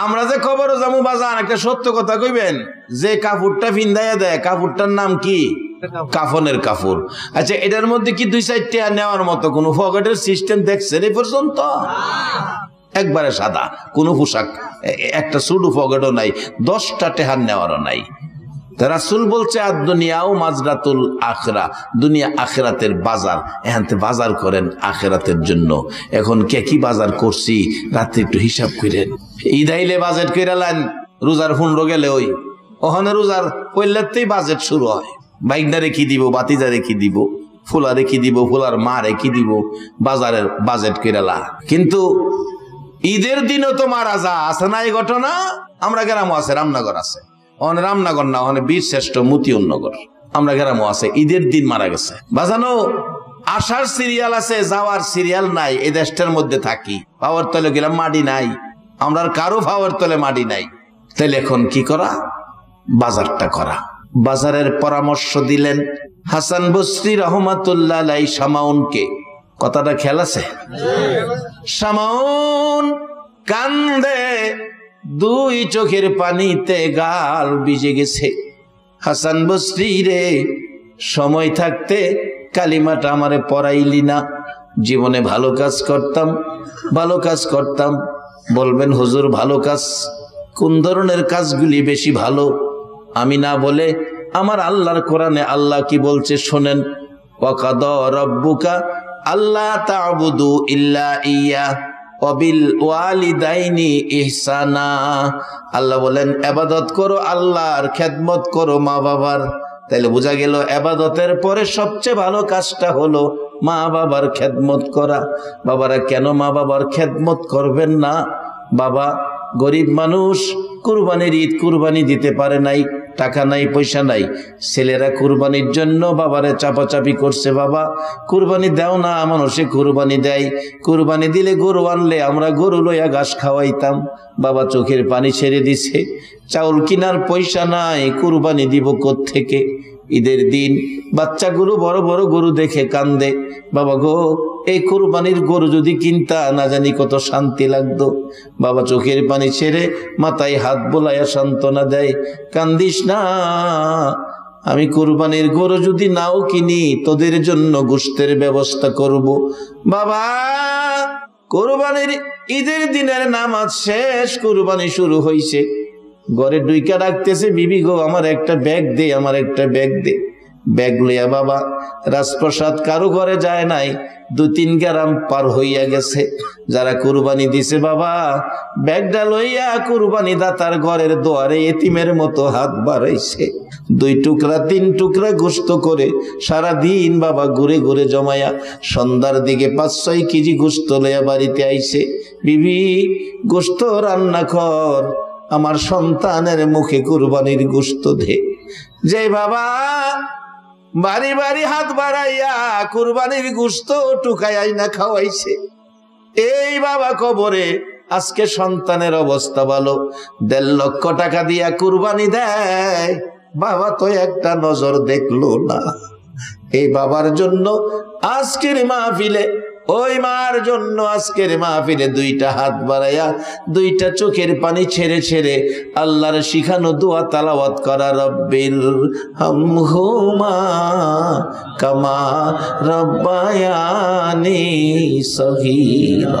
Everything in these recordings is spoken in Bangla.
আমরা যে খবরও যাবো বাজান, একটা সত্য কথা কইবেন, যে কাপড়টা ফিন্দাইয়া দেয় কাপড়টার নাম কি? কাফনের কাপড়। আচ্ছা, এটার মধ্যে কি 2-4 টাকা নেওয়ার মতো কোন পকেটের সিস্টেম দেখছেন এই পর্যন্ত? একবারে সাদা, কোন পোশাক, একটা সুডু পকেটও নাই, 10টা টাকা নেওয়ারও নাই। রাসূল বলছে আদ-দুনিয়াও মাজরাতুল আখিরা, দুনিয়া আখিরাতের বাজার, এখানে বাজার করেন আখিরাতের জন্য। এখন কে কি বাজার করছি রাতে একটু হিসাব করেন। ঈদ আইলে বাজেট কইরা লাইন, রোজার 15 গেলে ওখানে রোজার পয়লাতেই বাজেট শুরু হয়। বাইকনা রেখে দিব, বাতিজা রেখে দিব, ফুলা রেখে দিব, ফুলার মা রেখে দিব, বাজারের বাজেট কইরালা। কিন্তু ঈদের দিনও তো মারা যা আছে না এই ঘটনা। আমরা গ্রামও আছে, রামনগর আছে, ওখানে রামনগর না, ওখানে বীর শ্রেষ্ঠ মতিউরনগর, আমরা গ্রামও আছে, ঈদের দিন মারা গেছে। বাজানো আসার সিরিয়াল আছে, যাওয়ার সিরিয়াল নাই। এই দেশটার মধ্যে থাকি, পাওয়ার তলে গেলাম মাটি নাই, আমরা কারো পাওয়ার তলে মাটি নাই। তাহলে এখন কি করা? বাজারটা করা। বাজারের পরামর্শ দিলেন হাসান বসরি রহমাতুল্লাহ আলাইহি শামাউনকে। কথাটা খেয়াল আছে? শামাউন কান্দে, 2 চোখের পানিতে গাল ভিজে গেছে। হাসান বসরি রে, সময় থাকতে কালিমাটা আমারে পড়াইলি না। জীবনে ভালো কাজ করতাম, ভালো কাজ করতাম। বলবেন হুজুর ভালো কাজ কোন ধরনের কাজগুলি বেশি ভালো? আমি না বলে আমার আল্লাহর কোরআনে আল্লাহ কি বলছে শোনেন। ওয়াকাদা রাব্বুকা আল্লা তা'বুদু ইল্লা ইয়া ওয়া বিল ওয়ালিদাইনি ইহসানা। আল্লাহ বলেন ইবাদত করো আল্লাহর, খেদমত করো মা বাবার। তাইলে বোঝা গেল ইবাদতের পরে সবচেয়ে ভালো কাজটা হলো মা বাবার খেদমত করা। বাবারা কেন মা বাবার খেদমত করবেন না? বাবা গরিব মানুষ, কুরবানির ঈদ কুরবানি দিতে পারে নাই, টাকা নাই, পয়সা নাই। ছেলেরা কুরবানির জন্য বাবারে চাপাচাপি করছে, বাবা কুরবানি দাও না। মানুষে কুরবানি দেয়, কুরবানি দিলে গরু আনলে আমরা গরু লইয়া ঘাস খাওয়াইতাম। বাবা চোখের পানি ছেড়ে দিছে, চাউল কিনার পয়সা নাই, কুরবানি দিব কোত্থেকে? ঈদের দিন বাচ্চাগুলো বড় বড় গরু দেখে কান্দে, বাবা গো এই কুরবানির গরু যদি কিনতা না জানি কত শান্তি লাগতো। বাবা চোখের পানি ছেড়ে মাথায় হাত বোলাইয়া সান্ত্বনা দেয়, কান্দিস না, আমি কুরবানির গরু যদি নাও কিনি তোদের জন্য গোশতের ব্যবস্থা করব। বাবা কুরবানির ঈদের দিনের নামাজ শেষ, কুরবানি শুরু হইছে। ঘরে ডুইকা ডাকতেছে, বিবি গো আমার একটা ব্যাগ দে, আমার একটা ব্যাগ দে। ব্যাগ লইয়া বাবা রাজপ্রসাদ কারো ঘরে যায় নাই, 2-3 গ্রাম পার হইয়া গেছে। যারা কুরবানি দিছে বাবা ব্যাগটা লইয়া কুরবানি দাতার ঘরের দুয়ারে এতিমের মতো হাত বাড়াইছে। 2 টুকরা 3 টুকরা গোশত করে সারা দিন বাবা ঘুরে ঘুরে জমায়া সন্ধ্যার দিকে 5-6 কেজি গোশত লইয়া বাড়িতে আইছে। বিবি গোশত রান্না কর, আমার সন্তানের মুখে কুরবানির গোশত দে। যে বাবা বাড়ি বাড়ি হাত বাড়াইয়া কুরবানির গোশত টুকাই না খাওয়াইছে, এই বাবা কবরে আজকে সন্তানের অবস্থা ভালো, 1.5 লক্ষ টাকা দিয়া কুরবানি দেয়, বাবা তো একটা নজর দেখলো না। এই বাবার জন্য আজকের মাহফিলে, ওই মার জন্য আজকের মাহফিলে 2টা হাত বাড়াইয়া 2টা চোখের পানি ছেড়ে ছেড়ে আল্লাহর শিখানো দোয়া তালাওয়াত করা, রব্বির হামহুমা কামা রব্বায়ানি সগীরা।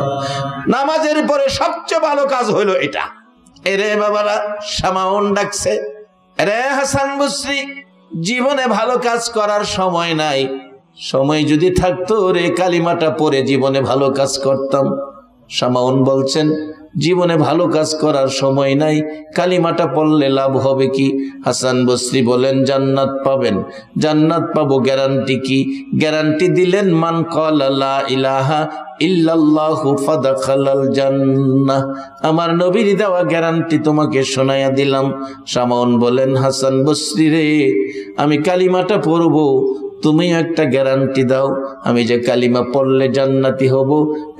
নামাজের পরে সবচেয়ে ভালো কাজ হলো এটা। এরে বাবারা, শামাউন ডাকছে, রে হাসান বসরি জীবনে ভালো কাজ করার সময় নাই, সময় যদি থাকতো রে কালিমাটা পড়ে জীবনে ভালো কাজ করতাম। শামাউন বলছেন জীবনে ভালো কাজ করার সময় নাই, কালিমাটা পড়লে লাভ হবে কি? হাসান বসরি বলেন জান্নাত পাবেন। জান্নাত পাবো গ্যারান্টি কি? গ্যারান্টি দিলেন মান ক্বালা লা ইলাহা ইল্লাল্লাহু ফাদাখালাল জান্নাহ। আমার নবীর দেওয়া গ্যারান্টি তোমাকে শোনায়া দিলাম। শামাউন বলেন হাসান বসরি রে, আমি কালিমাটা পড়বো, তুমি একটা গ্যারান্টি দাও, আমি যে কালিমা পড়লে জান্নাতি হব,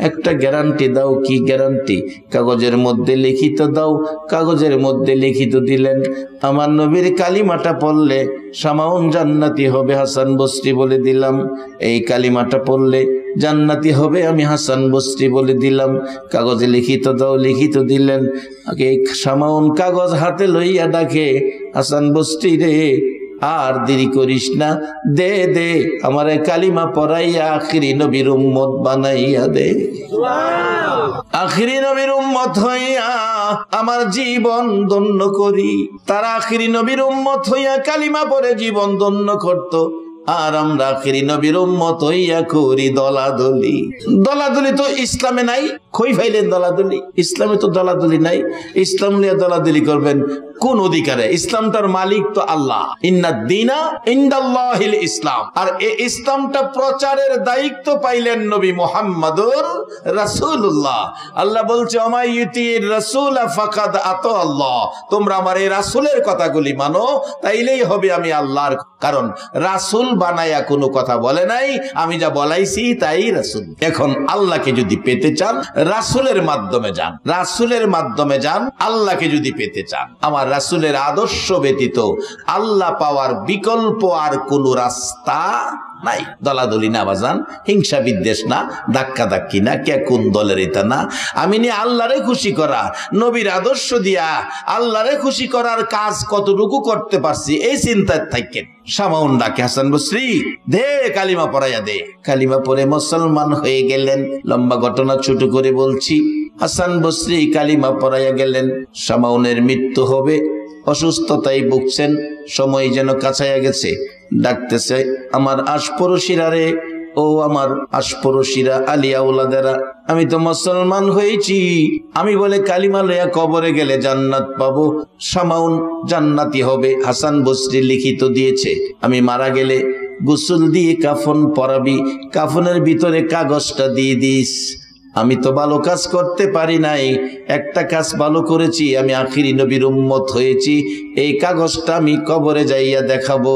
একটা গ্যারান্টি দাও। কি গ্যারান্টি? কাগজের মধ্যে লিখিত দাও। কাগজের মধ্যে লিখিত দিলেন, আমার নবীর কালিমাটা পড়লে শামাউন জান্নাতি হবে। হাসান বসরি বলে দিলাম, এই কালিমাটা পড়লে জান্নাতি হবে আমি হাসান বসরি বলে দিলাম। কাগজে লিখিত দাও, লিখিত দিলেন। আগে সামাউন কাগজ হাতে লইয়া ডাকে, হাসান বসরি রে আর দেরি করিস না, দে দে আমারে কালিমা পড়াইয়া আখিরি নবীর উম্মত বানাইয়া দে। আখিরি নবীর উম্মত হইয়া আমার জীবন ধন্য করি। তারা আখিরি নবীর উম্মত হইয়া কালিমা পড়ে জীবন ধন্য করত, আর আমরা আখিরি নবীর উম্মত হইয়া করি দলাদলি। দলাদলি তো ইসলামে নাই। কই ফাইলেন দলাদলি? ইসলামে তো দলাদলি নাই। ইসলাম নিয়ে দলাদলি করবেন কোন অধিকারে? ইসলামটার মালিক তো আল্লাহ। ইন্নাদ দীনা ইনদাল্লাহিল ইসলাম। আর এই ইসলামটা প্রচারের দায়িত্ব পাইলেন নবী মুহাম্মদুর রাসূলুল্লাহ। আল্লাহ বলছে ওমা ইউতির রাসূল ফাকাদ আতা আল্লাহ। তোমরা আমার এই রাসূলের কথাগুলি মানো, তাইলেই হবে আমি আল্লাহর। কারণ রাসূল বানায়া কোনো কথা বলে নাই, আমি যা বলাইছি তাই রাসূল। এখন আল্লাহকে যদি পেতে চান রাসূলের মাধ্যমে যান, রাসূলের মাধ্যমে যান। আল্লাহকে যদি পেতে চান আমার রাসূলের আদর্শ ব্যতীত আল্লাহ পাওয়ার বিকল্প আর কোন রাস্তা নাই। দলাদলি না বাজান, হিংসা বিদ্বেষ না, ধাক্কা ধাক্কি না, কে কোন দলের এটা না। আমি নিয়ে আল্লাহরে খুশি করা, নবীর আদর্শ দিয়া আল্লাহরে খুশি করার কাজ কতটুকু করতে পারছি এই চিন্তায় থাকেন। সামাউন ডাকে হাসান বসরি দে কালিমা পড়াইয়া দে। কালিমা পড়ে মুসলমান হয়ে গেলেন। লম্বা ঘটনা ছোট করে বলছি। হাসান বসরি কালিমা পড়াইয়া গেলেন। সামাউনের মৃত্যু হবে, অসুস্থতায় ভুগছেন, সময় যেন কাছাইয়া গেছে। ডাকতেছে আমার আশপড়শিরা রে, ও আমার আশপড়শিরা আলিয়া ওলাদেরা, আমি তো মুসলমান হয়েছি, আমি বলে কালিমা লইয়া কবরে গেলে জান্নাত পাবো, সামাউন জান্নাতি হবে। হাসান বসরি লিখিত দিয়েছে আমি মারা গেলে গোসল দিয়ে কাফন পরাবি, কাফনের ভিতরে কাগজটা দিয়ে দিস। আমি তো ভালো কাজ করতে পারি নাই, একটা কাজ ভালো করেছি, আমি আখিরি নবীর উম্মত হয়েছি। এই কাগজটা আমি কবরে যাইয়া দেখাবো,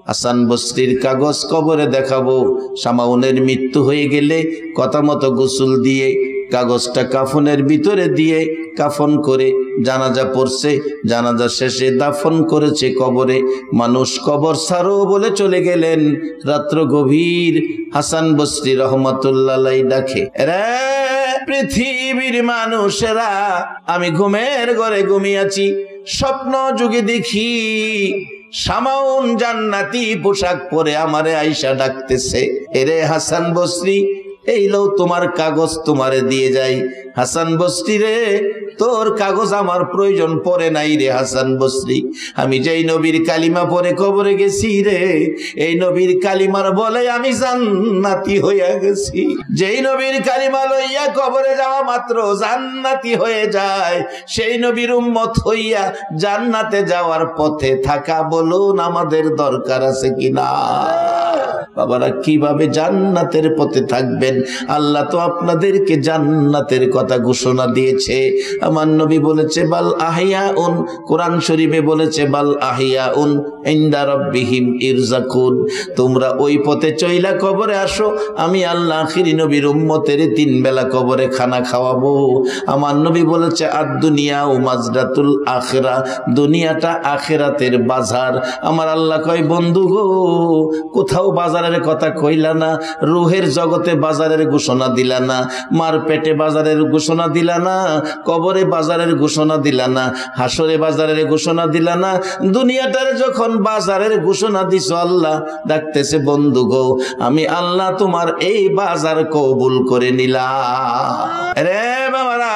হাসান বসরির কাগজ কবরে দেখাবো। সামাউনের মৃত্যু হয়ে গেলে কথা মতো গোসল দিয়ে কাগজটা কাফনের ভিতরে দিয়ে কাফন করে জানাজা পড়ছে। জানাজা শেষে দাফন করেছে কবরে। মানুষ কবর ছাড়ো বলে চলে গেলেন। রাত্র গভীর। হাসান বসরি রহমাতুল্লাহ আলাইহি ডাকে, রে পৃথিবীর মানুষেরা, আমি ঘুমের ঘরে ঘুমিয়েছি, স্বপ্ন যুগে দেখি সামাউন জান্নাতি পোশাক পরে আমারে আইসা ডাকতেছে, এরে হাসান বসরি এই লও তোমার কাগজ, তোমারে দিয়ে যাই। হাসান বসরি রে তোর কাগজ আমার প্রয়োজন পড়ে নাই রে হাসান বসরি, আমি যেই নবীর কালিমা পরে কবরে গেছি রে, এই নবীর কালিমার বলে আমি জান্নাতি হইয়া গেছি। যেই নবীর কালিমা লইয়া কবরে যাওয়া মাত্র জান্নাতি হয়ে যায়, সেই নবীর উম্মত হইয়া জান্নাতে যাওয়ার পথে থাকা বলুন আমাদের দরকার আছে কিনা? বাবারা কিভাবে জান্নাতের পথে থাকবেন? আল্লাহ তো আপনাদেরকে জান্নাতের কথা ঘোষণা দিয়েছে। আমার নবী বলেছে বাল আহিয়াউন, কোরআন শরীফে বলেছে বাল আহিয়াউন ইনদা রাব্বিহিম ইরজাকুন। তোমরা ওই পথে চইলা কবরে আসো, আমি আল্লাহ আখিরি নবীর উম্মতের 3 বেলা কবরে খানা খাওয়াবো। আমার নবী বলেছে আদ দুনিয়া ও মাজরাতুল আখিরা, দুনিয়াটা আখিরাতের বাজার। আমার আল্লাহ কয় বন্ধু গো, কোথাও বাজারের কথা কইলা না, রুহের জগতে বাজারের ঘোষণা দিলা না, মার পেটে বাজারের ঘোষণা দিলা না, কবরে বাজারের ঘোষণা দিলা না, হাসরে বাজারের ঘোষণা দিলা না, দুনিয়াটার যখন বাজারের ঘোষণা দিছো, আল্লাহ ডাকতেছে বন্ধু গো, আমি আল্লাহ তোমার এই বাজার কবুল করে নিলাম। রে বাবারা,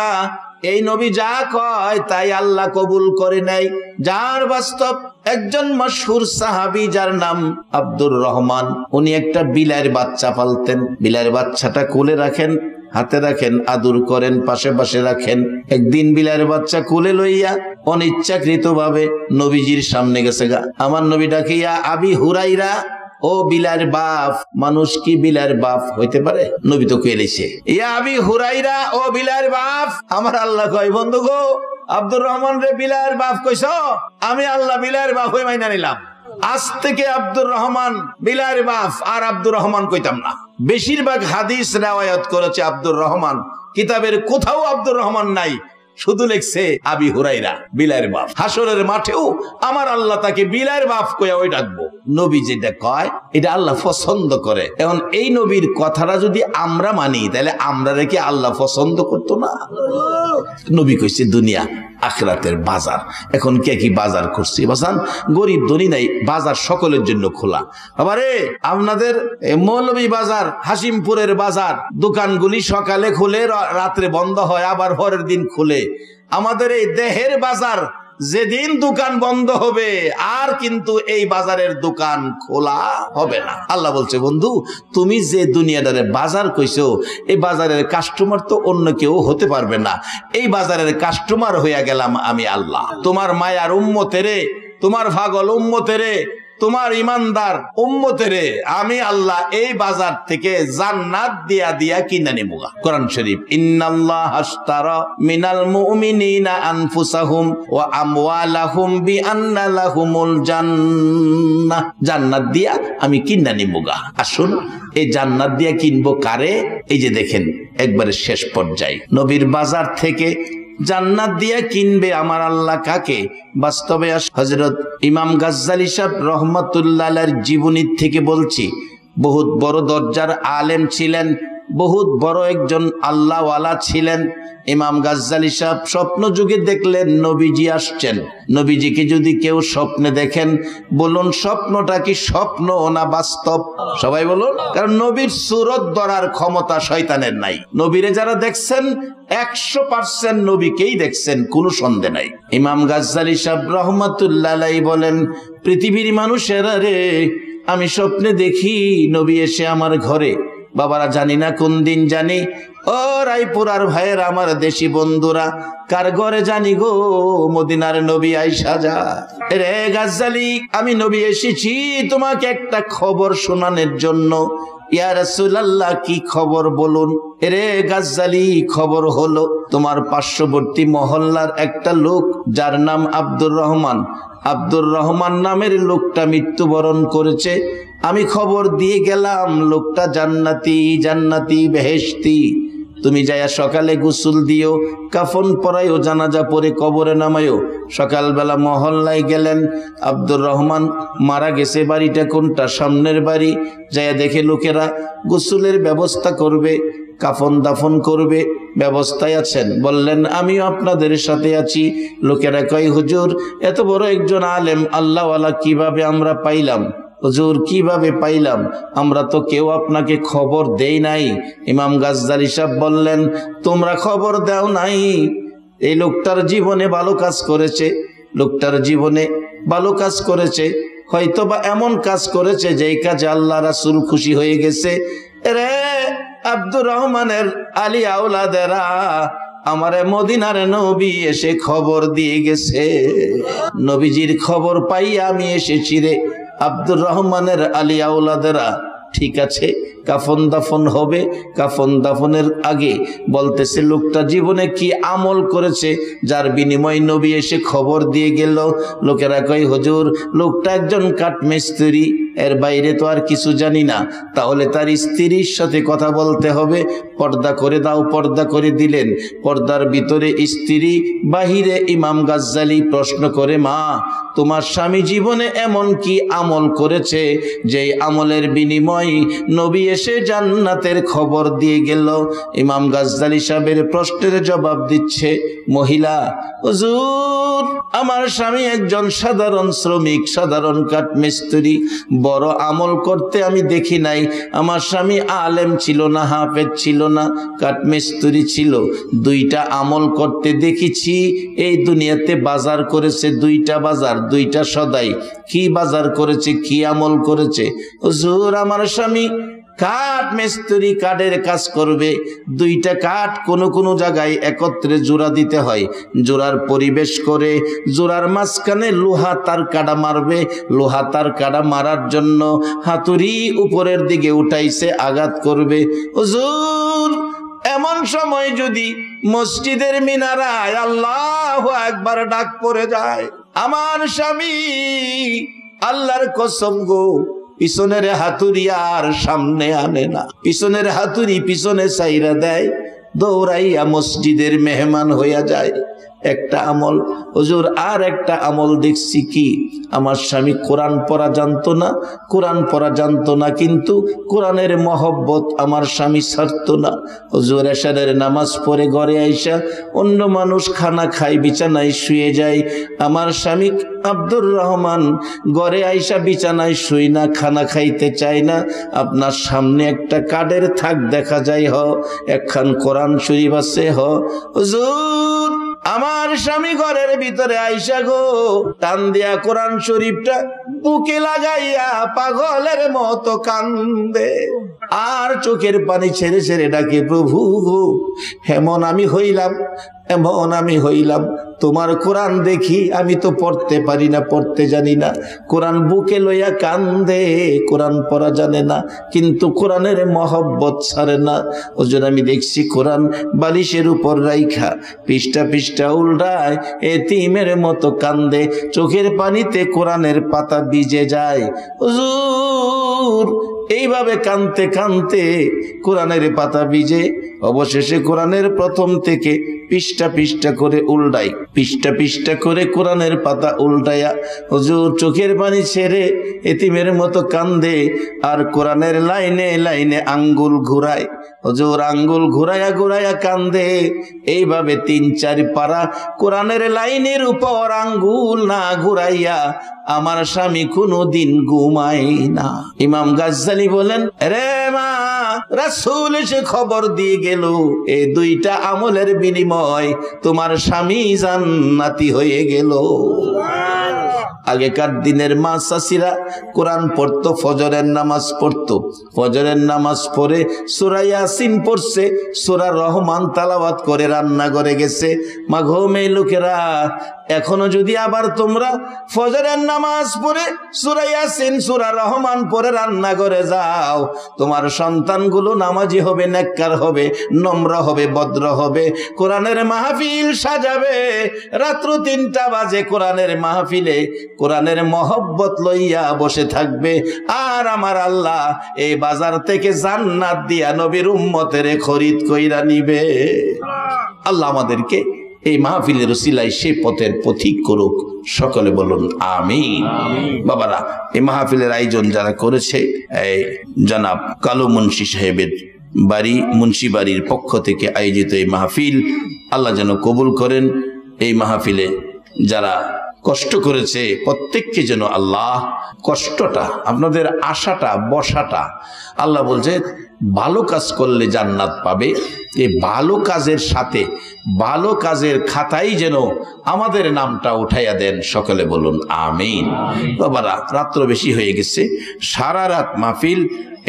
এই নবী যা কয় তাই আল্লাহ কবুল করে নাই। যার বাস্তব একজন মশহুর সাহাবী যার নাম আব্দুর রহমান, উনি একটা বিলাইয়ের বাচ্চা পালতেন। বিলাইয়ের বাচ্চাটা কোলে রাখেন, হাতে রাখেন, আদর করেন, পাশে পাশে রাখেন। একদিন বিলাইয়ের বাচ্চা কোলে লইয়া অনিচ্ছাকৃত ভাবে নবীজির সামনে গেছে গা। আমার নবী ডাকিয়া আবি হুরাইরা, ও বিলার বাপ। মানুষ কি বিলার বাপ হইতে পারে? নবী তো কইলেছে ইয়া আবি হুরাইরা, ও বিলার বাপ। আমার আল্লাহ কয় বন্ধু গো, আব্দুর রহমান রে বিলার বাপ কইছ, আমি আল্লাহ বিলার বাপ হয়ে মাইনা নিলাম। আজ থেকে আব্দুর রহমান বিলার বাপ আর আব্দুর রহমান কইতাম না। বেশিরভাগ হাদিস রিওয়ায়াত করেছে আব্দুর রহমান, কিতাবের কোথাও আব্দুর রহমান নাই। শুধু লিখছে আবি হুরাইরা, বিলায়ের বাপ। হাসরের মাঠেও আমার আল্লাহ তাকে বিলায়ের বাপ কইয়া ওই ডাকবো। নবী যেটা কয় এটা আল্লাহ পছন্দ করে। এখন এই নবীর কথাটা যদি আমরা মানি তাহলে আমরা রেখে আল্লাহ পছন্দ করতো না? নবী কইছে দুনিয়া আখিরাতের বাজার। এখন কে কি বাজার করছে বাজান? গরিব ধনী নাই, বাজার সকলের জন্য খোলা। আবারে আপনাদের মৌলভী বাজার, হাসিমপুরের বাজার, দোকানগুলি সকালে খুলে রাত্রে বন্ধ হয়, আবার পরের দিন খুলে। আমাদের এই দেহের বাজার যেদিন দোকান বন্ধ হবে আর কিন্তু এই বাজারের দোকান খোলা হবে না। আল্লাহ বলছে বন্ধু তুমি যে দুনিয়াটারে বাজার কইছো, এই বাজারের কাস্টমার তো অন্য কেউ হতে পারবে না। এই বাজারের কাস্টমার হইয়া গেলাম আমি আল্লাহ। তোমার মায়ার উম্মতেরে, তোমার পাগল উম্মতেরে, তোমার ইমানদার উম্মতেরে আমি আল্লাহ এই বাজার থেকে জান্নাত দিয়া দিয়া কিনে নেব। কোরআন শরীফ, ইন্নাল্লাহা আশতারা মিনাল মুমিনিনা আনফুসাহুম ওয়া আমওয়ালাহুম বিআন্না লাহুমুল জান্নাহ। জান্নাত দিয়া আমি কিনে নেব। আসুন এই জান্নাত দিয়া কিনবো কারে? এই যে দেখেন একবারে শেষ পর্যায়ে নবীর বাজার থেকে জান্নাত দিয়া কিনবে আমার আল্লাহ কাকে? বাস্তবে হযরত ইমাম গাজ্জালী সাহেব রহমাতুল্লাহ আলাইহির জীবনী থেকে বলছি। বহুত বড় দরজার আলেম ছিলেন, বহুত বড় একজন আল্লাহওয়ালা ছিলেন। ইমাম গাজ্জালী সাহেব স্বপ্ন যুগে দেখলেন নবীজি আসছেন। নবীজিকে যদি কেউ স্বপ্নে দেখেন বলুন স্বপ্নটা কি স্বপ্ন না বাস্তব? সবাই বলুন। কারণ নবীর সুরত ধরার ক্ষমতা শয়তানের নাই। নবীরে যারা দেখছেন 100% নবীকেই দেখছেন, কোনো সন্দেহ নাই। ইমাম গাজ্জালী সাহেব রহমাতুল্লাহ আলাইহি বলেন, পৃথিবীর মানুষেরা রে, আমি স্বপ্নে দেখি নবী এসে আমার ঘরে। বাবারা জানি না কোন দিন জানি, ও রায়পুরার ভাইয়ের আমার দেশি বন্ধুরা, কার ঘরে জানি গো মদিনার নবী আইসা যায়। রে গাজ্জালী, আমি নবী এসেছি তোমাকে একটা খবর শোনানোর জন্য। ইয়া রাসূলুল্লাহ, কি খবর বলুন? রে গাজ্জালী, খবর হলো তোমার পার্শ্ববর্তী মহল্লার একটা লোক যার নাম আব্দুর রহমান, আব্দুর রহমান নামের লোকটা মৃত্যুবরণ করেছে। আমি খবর দিয়ে গেলাম লোকটা জান্নাতি, জান্নাতি বেহেশতি। তুমি যাইয়া সকালে গোসল দিও, কাফন পরাইও, জানাজা পরে কবরে নামাইও। সকালবেলা মহল্লায় গেলেন, আব্দুর রহমান মারা গেছে। বাড়িটা কোনটা? সামনের বাড়ি। যাইয়া দেখে লোকেরা গোসলের ব্যবস্থা করবে, কাফন দাফন করবে, ব্যবস্থায় আছেন। বললেন আমিও আপনাদের সাথে আছি। লোকেরা কয় হুজুর এত বড় একজন আলেম আল্লাহওয়ালা কিভাবে আমরা পাইলাম? হুজুর কিভাবে পাইলাম? আমরা তো কেউ আপনাকে খবর দেই নাই। ইমাম গাজ্জালী সাহেব বললেন তোমরা খবর দাও নাই, এই লোকটার জীবনে ভালো কাজ করেছে, লোকটার জীবনে ভালো কাজ করেছে, হয়তোবা এমন কাজ করেছে যেই কাজে আল্লাহ রাসূল খুশি হয়ে গেছে। রে আব্দুর রহমানের আলী আওলাদেরা, আমারে মদিনার নবী এসে খবর দিয়ে গেছে। নবীজির খবর পাই আমি এসেছি রে। আব্দুর রহমানের আলী আওলাদেরা, ঠিক আছে কাফন দাফন হবে। কাফন দাফনের আগে বলতেছে লোকটা জীবনে কি আমল করেছে যার বিনিময় নবী এসে খবর দিয়ে গেল। লোকেরা কয় হুজুর লোকটা একজন কাঠমিস্ত্রি, এর বাইরে তো আর কিছু জানি না। তাহলে তার স্ত্রীর সাথে কথা বলতে হবে, পর্দা করে দাও। পর্দা করে দিলেন। পর্দার ভিতরে স্ত্রী, বাহিরে ইমাম গাজ্জালী। প্রশ্ন করে মা তোমার স্বামী জীবনে এমন কি আমল করেছে যে আমলের বিনিময় নবী এসে জান্নাতের খবর দিয়ে গেল? ইমাম গাজ্জালী সাহেবের প্রশ্নের জবাব দিচ্ছে মহিলা, হুজুর আমার স্বামী একজন সাধারণ শ্রমিক, সাধারণ কাঠমিস্ত্রি, বড় আমল করতে আমি দেখি নাই। আমার স্বামী আলেম ছিল না, হাফেজ ছিল না, কাঠমিস্ত্রি ছিল। দুইটা আমল করতে দেখেছি। এই দুনিয়াতে বাজার করেছে দুইটা বাজার, দুইটা সদাই। কি বাজার করেছে, কি আমল করেছে? হুজুর আমার স্বামী কাঠ মিস্ত্রি, কাঠের কাজ করবে। দুইটা কাঠ কোনো কোনো জায়গায় একত্রে জোড়া দিতে হয়, জোড়ার পরিবেশ করে জোড়ার মাঝখানে লোহা তার কাটা মারবে। লোহা তার কাটা মারার জন্য হাতুড়ি উপরের দিকে উঠাইছে, আঘাত করবে। হুজুর এমন সময় যদি মসজিদের মিনারায় আল্লাহু আকবার ডাক পড়ে যায়, আমার স্বামী আল্লাহর কসম গো পিছনের হাতুড়ি আর সামনে আনে না, পিছনের হাতুড়ি পিছনে চাইরা দেয়, দৌড়াইয়া মসজিদের মেহমান হইয়া যায়। একটা আমল হুজুর, আর একটা আমল দেখছি কি, আমার স্বামী কোরআন পড়া জানতো না, কোরআন পড়া জানতো না, কিন্তু কোরআনের মহব্বত আমার স্বামী ছাড়তো না। হুজুর এশারের নামাজ পড়ে ঘরে আইসা অন্য মানুষ খানা খাই বিছানায় শুয়ে যায়, আমার স্বামী আব্দুর রহমান ঘরে আইসা বিছানায় শুই না, খানা খাইতে চায় না। আপনার সামনে একটা কাঠের থাক দেখা যায়, একখান কোরআন শরীফ আছে। হুজুর আমার স্বামী ঘরের ভিতরে আইসা গো টান দিয়া কোরআন শরীফটা বুকে লাগাইয়া পাগলের মতো কান্দে, আর চোখের পানি ছেড়ে ছেড়ে ডাকে, প্রভু এমন আমি হইলাম, এমন আমি হইলাম, তোমার কোরআন দেখি আমি তো পড়তে পারি না, পড়তে জানি না। কোরআন বুকে লইয়া কান্দে, কোরআন পড়া জানে না, কিন্তু কোরআনের মহব্বত ছাড়ে না। ওজন আমি দেখছি কোরআন বালিশের উপর রাইখা পৃষ্ঠা পৃষ্ঠা উল্টায় এতিমের মতো কান্দে, চোখের পানিতে কোরআনের পাতা ভিজে যায়। হুজুর এইভাবে কানতে কানতে কোরআনের পাতা ভিজে, অবশেষে কোরআনের প্রথম থেকে পৃষ্ঠা পৃষ্ঠা করে উল্টাই, পৃষ্ঠা পৃষ্ঠা করে কোরআনের পাতা উল্টায়া হুজুর চোখের পানি ছেড়ে এতিমের মতো কান্দে, আর কোরআনের লাইনে লাইনে আঙ্গুল ঘুরায়। হুজুর আঙ্গুল ঘুরাইয়া ঘুরাইয়া কান্দে। এইভাবে ৩-৪ পারা কোরআনের লাইনের উপর আঙ্গুল না ঘুরাইয়া আমার স্বামী কোনোদিন ঘুমায় না। ইমাম গাজ্জালি বলেন, রে মা, রাসূল এসে খবর দিয়ে গেল, এই 2টা আমলের বিনিময় তোমার স্বামী জান্নাতি হয়ে গেল। আগেকার দিনের মা চাচিরা কোরআন পড়তো, ফজরের নামাজ পড়তো, ফজরের নামাজ পড়ে সূরা ইয়াসিন পড়ছে, সূরা রহমান তেলাওয়াত করে রান্নাঘরে গেছে। মা গো মেয়ে লোকেরা, এখনো যদি আবার তোমরা ফজরের নামাজ পড়ে সূরা ইয়াসিন সূরা রহমান পড়ে রান্নাঘরে যাও, তোমার সন্তানগুলো নামাজি হবে, নেককার হবে, নম্র হবে, ভদ্র হবে, কোরআনের মাহফিল সাজাবে। রাত্র 3টা বাজে কোরআনের মাহফিলে কোরআনের মহব্বত লইয়া বসে থাকবে, আর আমার আল্লাহ এই বাজার থেকে জান্নাত দিয়া নবীর উম্মতের খরিদ কইরা নিবে। আল্লাহ আমাদেরকে এই মাহফিলের উসিলায় সে পথের পথিক করুক, সকলে বলুন আমিন। বাবারা, এই মাহফিলের আয়োজন যারা করেছে, এই জনাব কালু মুন্সি সাহেবের বাড়ি, মুন্সি বাড়ির পক্ষ থেকে আয়োজিত এই মাহফিল আল্লাহ যেন কবুল করেন। এই মাহফিলে যারা কষ্ট করেছে প্রত্যেককে যেন আল্লাহ কষ্টটা, আপনাদের আশাটা, বসাটা, আল্লাহ বলছে ভালো কাজ করলে জান্নাত পাবে, এই ভালো কাজের সাথে ভালো কাজের খাতাই যেন আমাদের নামটা উঠাইয়া দেন, সকলে বলুন আমিন। বাবারা, রাত্র বেশি হয়ে গেছে, সারা রাত মাহফিল,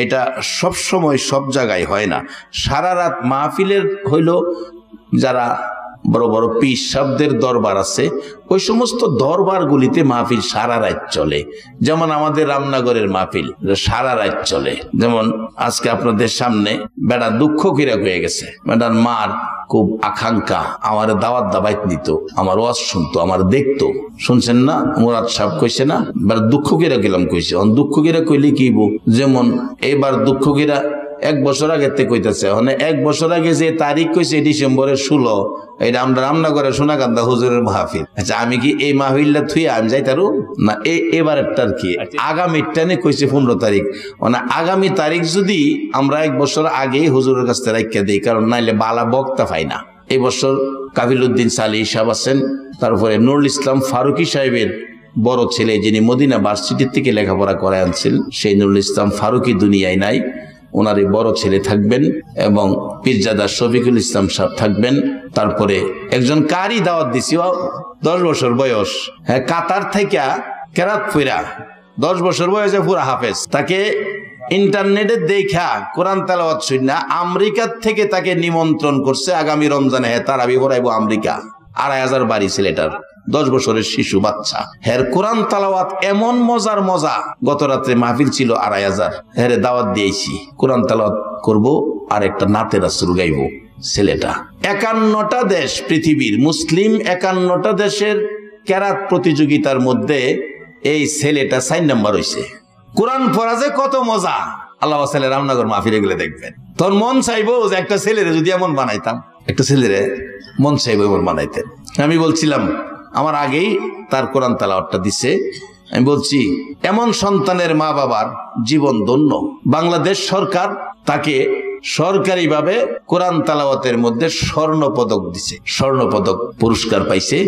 এটা সব সময় সব জায়গায় হয় না। সারা রাত মাহফিলের হইল যারা বড় বড় পীর সাহেবদের দরবার আছে, ওই সমস্ত দরবারগুলিতে মাহফিল সারা রাত চলে। যেমন আমাদের রামনগরের মাহফিল সারা রাত চলে। যেমন আজকে আপনাদের সামনে বেটা দুঃখ কিরা হয়ে গেছে, বেটার মার খুব আকাঙ্ক্ষা, আমার দাওয়াত দাবাইত নিত, আমার ওয়াজ শুনতো, আমার দেখতো। শুনছেন না মুরাদ সাহেব কইছে না, বেটা দুঃখ কিরা গেলাম কইছে। দুঃখ কিরা কইলে কি বউ, যেমন এবার দুঃখ কিরা 1 বছর আগে কইতেছে, মানে 1 বছর আগে যে তারিখ কইছে ডিসেম্বরের 16, এটা আমরা রামনগরে সোনাকান্দা হুজুরের মাহফিল। আচ্ছা, আমি কি এই মাহফিলটা থুয়ে আমি যাইতারু না? এবারেরটার কি আগামীটা নিয়ে কইছে 15 তারিখ, মানে আগামী তারিখ যদি আমরা 1 বছর আগে হুজুরের কাছ থেকে রাখিয়া দিই, কারণ নাইলে বালা বক্তা পাই না। এই বছর কাবিলউদ্দিন সালি সাহেব আছেন, তারপরে নুরুল ইসলাম ফারুকি সাহেবের বড় ছেলে যিনি মদিনা ভার্সিটি থেকে লেখাপড়া করায় আনছেন, সেই নুরুল ইসলাম ফারুকি দুনিয়ায় নাই, ওনার এই বড় ছেলে থাকবেন, এবং পীরজাদা শফিকুল ইসলাম সাহেব থাকবেন। তারপরে একজন কারি দাওয়াত দিছি, 10 বছর বয়স, হ্যাঁ, কাতার থেকে কেরাত ফিরা 10 বছর বয়সে পুরা হাফেজ, তাকে ইন্টারনেটে দেখা কোরআন তেলাওয়াত শুনা আমেরিকা থেকে তাকে নিমন্ত্রণ করছে আগামী রমজানে, হ্যাঁ তারাবি পড়াইবো আমেরিকা। 2500 বাড়ি ছেলেটার, 10 বছরের শিশু বাচ্চা, হের কোরআন তেলাওয়াত এমন মজার মজা। গত রাত্রে মাহফিল ছিল 2500, হেরে দাওয়াত দিয়েছি, কোরআন তেলাওয়াত করব আর একটা নাতে রাসূল গাইব। ছেলেটা 51টা দেশ, পৃথিবীর মুসলিম 51টা দেশের কেরাত প্রতিযোগিতার মধ্যে এই ছেলেটা 4 নম্বর হয়েছে। কোরআন পড়া যে কত মজা, আল্লাহ ছেলে রামনগর মাহফিলে গেলে দেখবেন। তোর মন চাইবো যে একটা ছেলেরে যদি এমন বানাইতাম, একটা ছেলেরে মন চাইবো এমন বানাইতেন। আমি বলছিলাম আমার আগেই তার কোরআন তেলাওয়াতটা দিছে, আমি বলছি এমন সন্তানের মা বাবার জীবন ধন্য। বাংলাদেশ সরকার তাকে সরকারিভাবে কোরআন তেলাওয়াতের মধ্যে স্বর্ণ পদক দিছে, স্বর্ণ পদক পুরস্কার পাইছে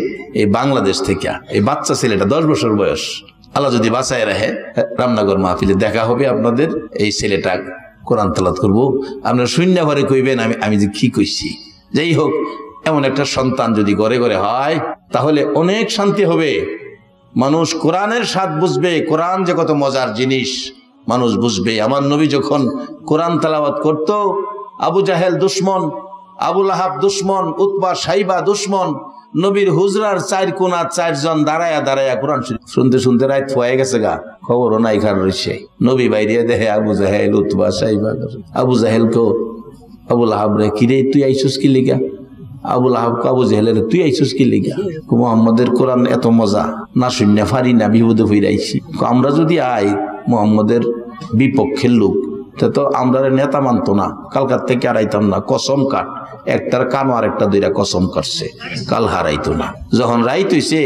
এই বাংলাদেশ থেকে। এই বাচ্চা ছেলেটা 10 বছর বয়স, আল্লাহ যদি বাঁচায় রাখে রামনগর মাহফিলে দেখা হবে আপনাদের। এই ছেলেটা কোরআন তেলাওয়াত করবো, আপনারা শূন্য ভরে কইবেন আমি যে কি কইছি। যাই হোক, এমন একটা সন্তান যদি ঘরে ঘরে হয় তাহলে অনেক শান্তি হবে। মানুষ কোরআনের স্বাদ বুঝবে, কোরআন যে কত মজার জিনিস মানুষ বুঝবে। আমার নবী যখন কোরআন তেলাওয়াত করত, আবু জাহেল দুশ্মন, আবু লাহাব দুশ্মন, উতবা সাইবা দুশ্মন, নবীর হুজরার 4 কোণা 4 জন দাঁড়ায়া দাঁড়ায়া কোরআন শুনতে শুনতে রাত হয়ে গেছে গা, খবরও নাই খান রয়েছে। নবী বাইরে দেখে আবু জাহেল উতবা সাইবা। আবু জাহেল কো আবু লাহাব রে, কিরে তুই আইসুস কি লিগা? আবু লাহাব আবু জাহেলের তুই আইসুস কি লিগা? মুহাম্মদের কোরআন এত মজা, না শূন্য ফারি না, বিপদে হইরাইছি। আমরা যদি আই মুহাম্মদের বিপক্ষের লোক, তো আমরা নেতা মানতো না, কালকার থেকে হারাইতাম না। কসম কাট, একটার কানো আর একটা দুইটা কসম কাটছে, কাল হারাইতো না। যখন রাইত হইছে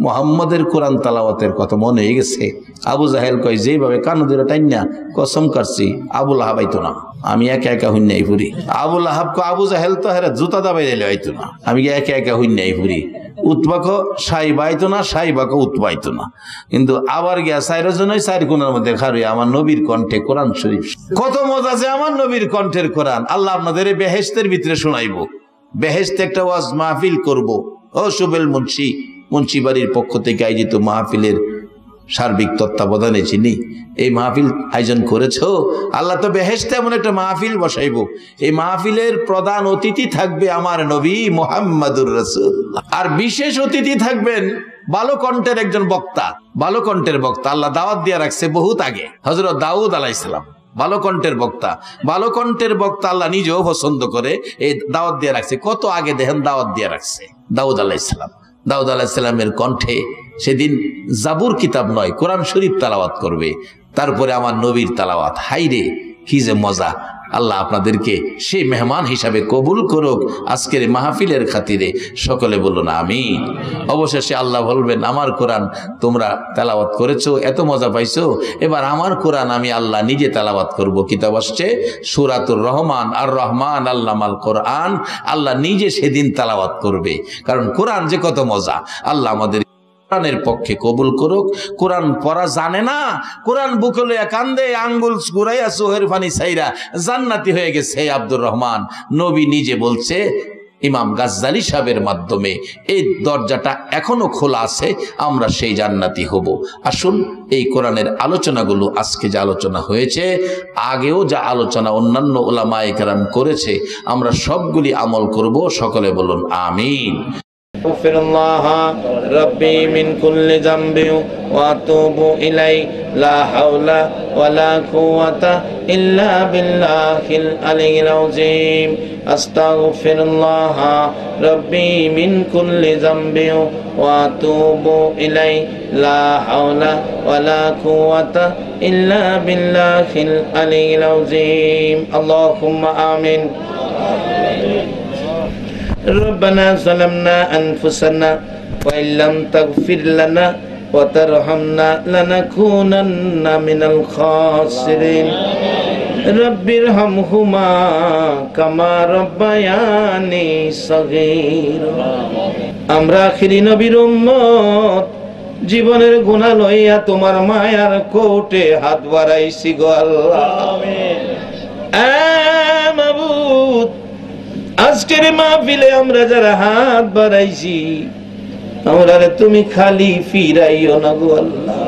মুহাম্মদের কোরআন তেলাওয়াতের কথা মনে হয়ে গেছে, আবু জাহেল কয় যেভাবে কানো দুইটা টাইনা কসম কাটছি, আবু লাহাব আইতো না, আমি একা একা হুইনাই ফুরি। আবু লাহাব কো আবু জাহেল তো হেরা জুতা দাবাই দিলে হইতো না, আমি একা একা হুইনাই ফুরি। উতবাকো সাইবা আইতো না, সাইবাকো উতবা আইতো না। কিন্তু আবার গিয়া 4 জনই 4 কোণার মধ্যে খারুই আমার নবীর কণ্ঠে কোরআন শরীফ। কত মজা যে আমার নবীর কণ্ঠের কোরআন। আল্লাহ আপনাদের বেহেশতের ভিতরে শোনাইবো, বেহেশতে একটা ওয়াজ মাহফিল করব। ও সুবেল মুন্সি বাড়ির পক্ষ থেকে আয়োজিত মাহফিলের সার্বিক তত্ত্বাবধানে যিনি এই মাহফিল আয়োজন করেছো, আল্লাহ তো বেহেশতে এমন একটা মাহফিল বসাইবো। এই মাহফিলের প্রধান অতিথি থাকবে আমার নবী মুহাম্মাদুর রাসূল, আর বিশেষ অতিথি থাকবেন ভালো কণ্ঠের একজন বক্তা। ভালো কণ্ঠের বক্তা আল্লাহ দাওয়াত দিয়ে রাখছে বহুত আগে, হযরত দাউদ আলাইহিস সালাম। ভালো কণ্ঠের বক্তা, ভালো কণ্ঠের বক্তা আল্লাহ নিজেও পছন্দ করে, এই দাওয়াত দিয়ে রাখছে। কত আগে দেখেন দাওয়াত দিয়ে রাখছে দাউদ আলাইহিস সালাম। দাউদ আলাইহিস সালামের কণ্ঠে সেদিন জাবুর কিতাব নয়, কোরআন শরীফ তেলাওয়াত করবে। তারপরে আমার নবীর তেলাওয়াত, হাইরে কি যে মজা। আল্লাহ আপনাদেরকে সেই মেহমান হিসাবে কবুল করুক আজকের মাহফিলের খাতিরে। সকলে বলুন আমিন। অবশেষে আল্লাহ বলবেন, আমার কোরআন তোমরা তেলাওয়াত করেছো, এত মজা পাইছো, এবার আমার কোরআন আমি আল্লাহ নিজে তেলাওয়াত করব। কিতাব আসছে সূরাতুর রহমান, আর রহমান আল্লামাল কোরআন, আল্লাহ নিজে সেদিন তেলাওয়াত করবে। কারণ কোরআন যে কত মজা। আল্লাহ আমাদের কোরআনের পক্ষে কবুল করুক। কোরআন পড়া জানে না, কোরআন বুকে লইয়া কান্দে, আঙ্গুল ঘুরাইয়া চোহের পানি ছাইরা জান্নাতি হয়ে গেছে আব্দুর রহমান। নবী নিজে বলছে ইমাম গাজ্জালি সাহেবের মাধ্যমে এই দরজাটা এখনো খোলা আছে, আমরা সেই জান্নাতি হব। আসুন এই কোরআনের আলোচনাগুলো, আজকে যে আলোচনা হয়েছে, আগেও যা আলোচনা অন্যান্য উলামায়ে কেরাম করেছে, আমরা সবগুলি আমল করব। সকলে বলুন আমিন। أغفر الله ربي من كل ذنب وأتوب إليه لا حول ولا قوة إلا بالله العلي العظيم أستغفر الله ربي من كل ذنب وأتوب إليه لا حول ولا قوة إلا بالله العلي العظيم اللهم آمين ربنا ظلمنا أنفسنا وإن لم تغفر لنا وترحمنا لنكونن من الخاسرين رب ارحمهما كما ربياني صغيرا আমরা আখিরি নবীর উম্মত, জীবনের গুনাহ লইয়া তোমার মায়ার কোটে হাত বাড়াইছি গো আল্লাহ। আমিন। মাবুদ, আজকের মাহফিলে আমরা যারা হাত বাড়াইছি, আমরা তুমি খালি ফিরাইও না গো আল্লাহ।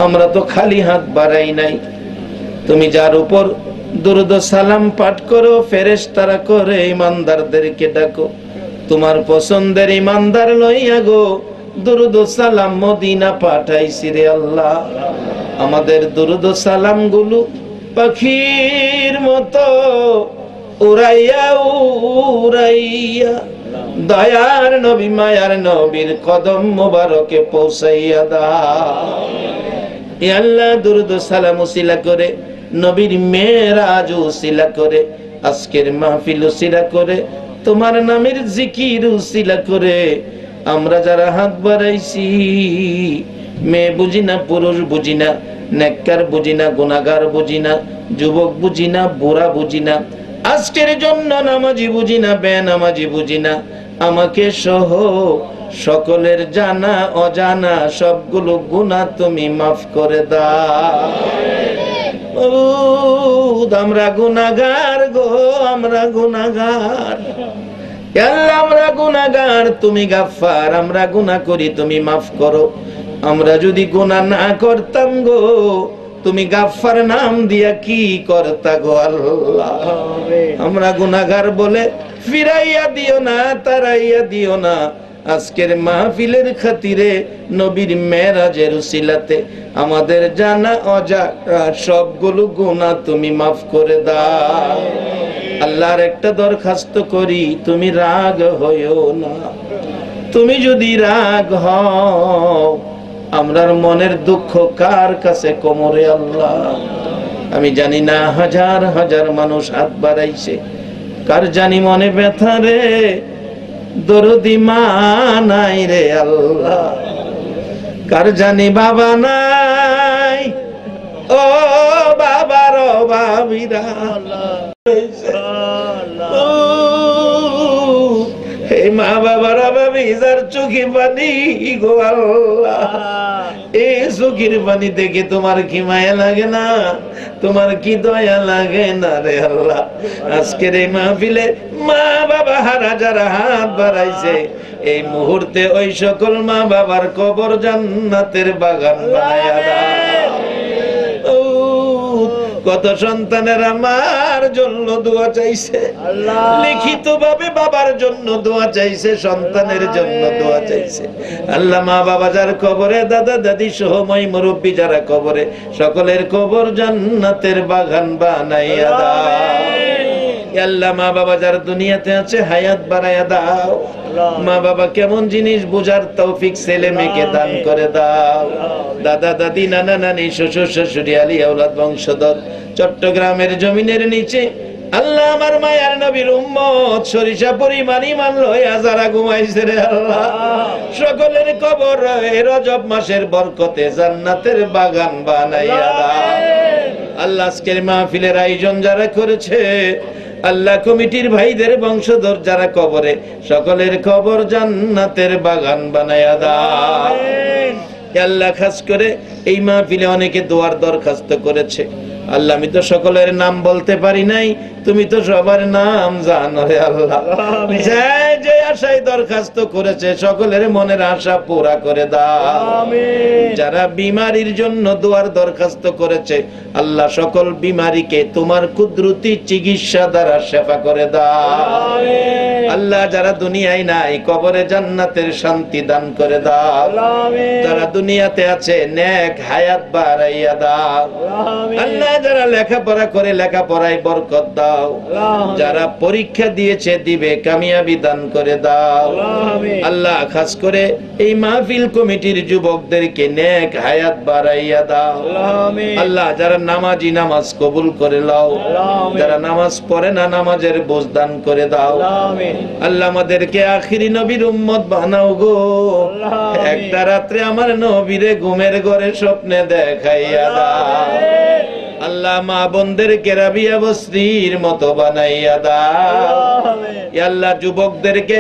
আমরা তো খালি হাত বাড়াই নাই, তুমি যার উপর দুরূদ সালাম পাঠ করো, ফেরেশতারা করে ইমানদারদেরকে ডাকো, তোমার পছন্দের ইমানদার লইয়া গো দুরূদ সালাম মদিনা পাঠাইছি রে আল্লাহ। আমাদের দুরূদ সালাম গুলো পাখির মতো উড়াইয়া উড়াইয়া দয়ার নবী মায়ার নবীর কদম মোবারকে পৌঁছাইয়া দাও। ইয়া আল্লাহ, দুরূদ সালাম উসিলা করে নবীর মেরাজ উসিলা করে, আজকের মাহফিল উসিলা করে, তোমার নামের জিকির উসিলা করে আমরা যারা হাত বাড়াইছি, মেয়ে বুঝি না, পুরুষ বুঝি না, নেককার বুঝি না, গুনাহগার বুঝি না, যুবক বুঝি না, বুড়া বুঝি না, আজকের জন্য নামাজি বুঝি না, বেনামাজি বুঝি না, আমাকে সহ সকলের জানা অজানা সবগুলো গুনাহ তুমি মাফ করে দাও। আমরা গুনাহগার গো, আমরা গুনাহগার, আল্লাহ আমরা গুনাহগার, তুমি গাফফার, আমরা গুনাহ করি তুমি মাফ করো। আমরা যদি গুনাহ না করতাম গো, তুমি গাফফার নাম দিয়া কি করতা গো আল্লাহ। আমরা গুনাহগার বলে ফিরাইয়া দিও না, তারাইয়া দিও না। আজকের মাহফিলের খাতিরে, নবীর মেরাজের উসিলাতে আমাদের জানা অজানা সবগুলো গুনাহ তুমি মাফ করে দাও। আল্লাহর একটা দরখাস্ত করি, তুমি রাগ হইও না। তুমি যদি রাগ হও, আমরার মনের দুঃখ কার কাছে কোমরে আল্লাহ। আমি জানি না হাজার হাজার মানুষ হাত বাড়াইছে, কার জানি মনে ব্যথা রে, দরদি মা নাই রে আল্লাহ, কার জানি বাবা নাই, ও বাবার বাবিরা, হে মা বাবার বাবি যার চোখে পানি গো আল্লাহ, এই চোখের পানি দেখে তোমার কি মায়া লাগে না, তোমার কি দয়া লাগে না রে আল্লাহ। আজকের এই মাহফিলে মা বাবা হারা যারা হাত বাড়াইছে, এই মুহূর্তে ওই সকল মা বাবার কবর জান্নাতের বাগান বানায়া দাও। কত সন্তানের আমার জন্য দোয়া চাইছে, লিখিত ভাবে বাবার জন্য দোয়া চাইছে, সন্তানের জন্য দোয়া চাইছে। আল্লাহ মা বাবা যার কবরে, দাদা দাদি সহ মই মুরব্বী যারা কবরে, সকলের কবর জান্নাতের বাগান বানাইয়া দাও। আল্লাহ মা বাবা যার দুনিয়াতে আছে হায়াত বাড়াইয়া দাও। মা বাবা কেমন জিনিস বুঝার তৌফিক ছেলে মেয়েকে দান করে দাও। দাদা দাদি, নানা নানি, শ্বশুর শাশুড়ি, আলী আওলাদ বংশধর চট্টগ্রামের জমিনের নিচে আল্লাহ আমার মায়ার নবীর উম্মত সরিষা পরিমাণ ঈমান লইয়া যারা ঘুমাইছে রে আল্লাহ, সকলের কবর রজব মাসের বরকতে জান্নাতের বাগান বানাইয়া দাও। আল্লাহ আজকের মাহফিলের আয়োজন যারা করেছে, আল্লাহ কমিটির ভাইদের বংশধর যারা কবরে, সকলের কবর জান্নাতের বাগান বানায়া দাও। আল্লাহ খাস করে এই মাহফিলে অনেকে দোয়ার দরখাস্ত করেছে, আল্লাহ আমি তো সকলের নাম বলতে পারি নাই, তুমি তো সবার নাম জানো রে আল্লাহ। যে আশায় দরখাস্ত করেছে সকলের মনের আশা পুরা করে দাও। যারা বিমারির জন্য দোয়ার দরখাস্ত করেছে, আল্লাহ সকল বিমারিকে তোমার কুদরতি চিকিৎসা দ্বারা শেফা করে দাও। আল্লাহ যারা দুনিয়ায় নাই, কবরে জান্নাতের শান্তি দান করে দাও। যারা দুনিয়াতে আছে, নেক হায়াত বাড়াইয়া দাও। আল্লাহ যারা লেখাপড়া করে, লেখাপড়ায় বরকত দাও। যারা পরীক্ষা দিয়েছে, দিবে, কামিয়াবি দান করে দাও। আল্লাহ খাস করে এই মাহফিল কমিটির যুবকদেরকে নেক হায়াত বাড়াইয়া দাও। আল্লাহ যারা নামাজি, নামাজ কবুল করে নাও। যারা নামাজ পড়ে না, নামাজের বোঝ দান করে দাও। আল্লাহ আমাদেরকে আখিরি নবীর উম্মত বানাও গো। একটা রাত্রে আমার নবীরে ঘুমের ঘরে স্বপ্নে দেখাইয়া দাও। আল্লাহ মা বোনদেরকে রাবিয়া বসরির মতো বানাইয়া দাও। আল্লাহ যুবকদেরকে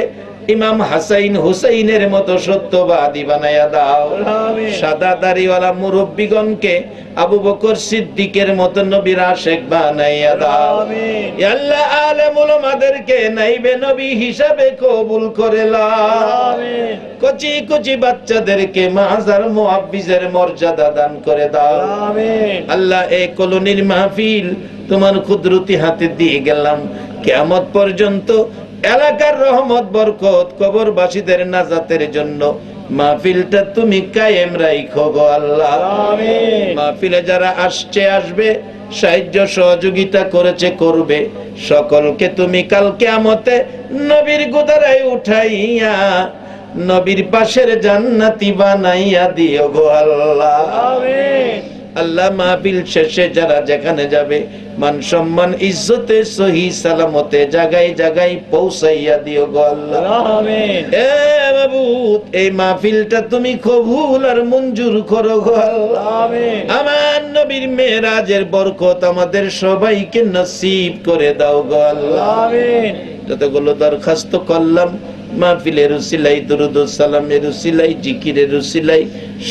ইমাম হাসাইন হুসাইনের মতো সত্যবাদী বানাইয়া দাও। সাদা দাড়িওয়ালা মুরব্বিগণকে আবু বকর সিদ্দিকের মতো নবীর আশিক বানাইয়া দাও। আল্লাহ আলেম উলামাদেরকে নাইবে নবী হিসাবে কবুল করে নাও। কচি কচি বাচ্চাদেরকে মাজার মুআব্বিজের মর্যাদা দান করে দাও। আল্লাহ এই কলোনির মাহফিল তোমার কুদরতি হাতে দিয়ে গেলাম, কিয়ামত পর্যন্ত এলাকার রহমত বরকত, কবরবাসীদের নাজাতের জন্য মাহফিলটা তুমি কায়েম রাখো গো আল্লাহ। মাহফিলে যারা আসছে, আসবে, সাহায্য সহযোগিতা করেছে, করবে, সকলকে তুমি কাল কিয়ামতে নবীর গোদারায় উঠাইয়া নবীর পাশের জান্নাতি বানাইয়া দিও গো আল্লাহ। আল্লাহ মাহফিল শেষে যারা যেখানে যাবে মান সম্মান ইজ্জতে সহি সালামতে জায়গায় জায়গায় পৌঁছাইয়া দিও গো আল্লাহ। আমিন। এ মাবুদ এই মাহফিলটা তুমি কবুল আর মঞ্জুর করো গো আল্লাহ। আমিন। আমার নবীর মেরাজের বরকত আমাদের সবাইকে নসিব করে দাও গো আল্লাহ। আমিন। যতগুলো দরখাস্ত করলাম মাহফিলের উসিলাই দুরুদ ও সালামের উসিলাই জিকিরের উসিলাই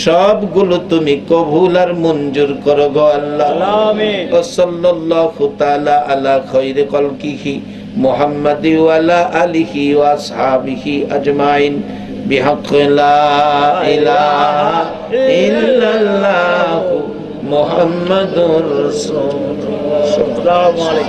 সবগুলো তুমি কবুল আর মঞ্জুর করো গো আল্লাহ। আমিন। ও সাল্লাল্লাহু তাআলা আলা খায়রি খালকিহি মুহাম্মাদি ওয়া আলা আলিহি ওয়া আসহাবিহি আজমাইন বিহাক্কি লা ইলাহা ইল্লাল্লাহু মুহাম্মাদুর রাসূলুল্লাহ। আসসালামু আলাইকুম।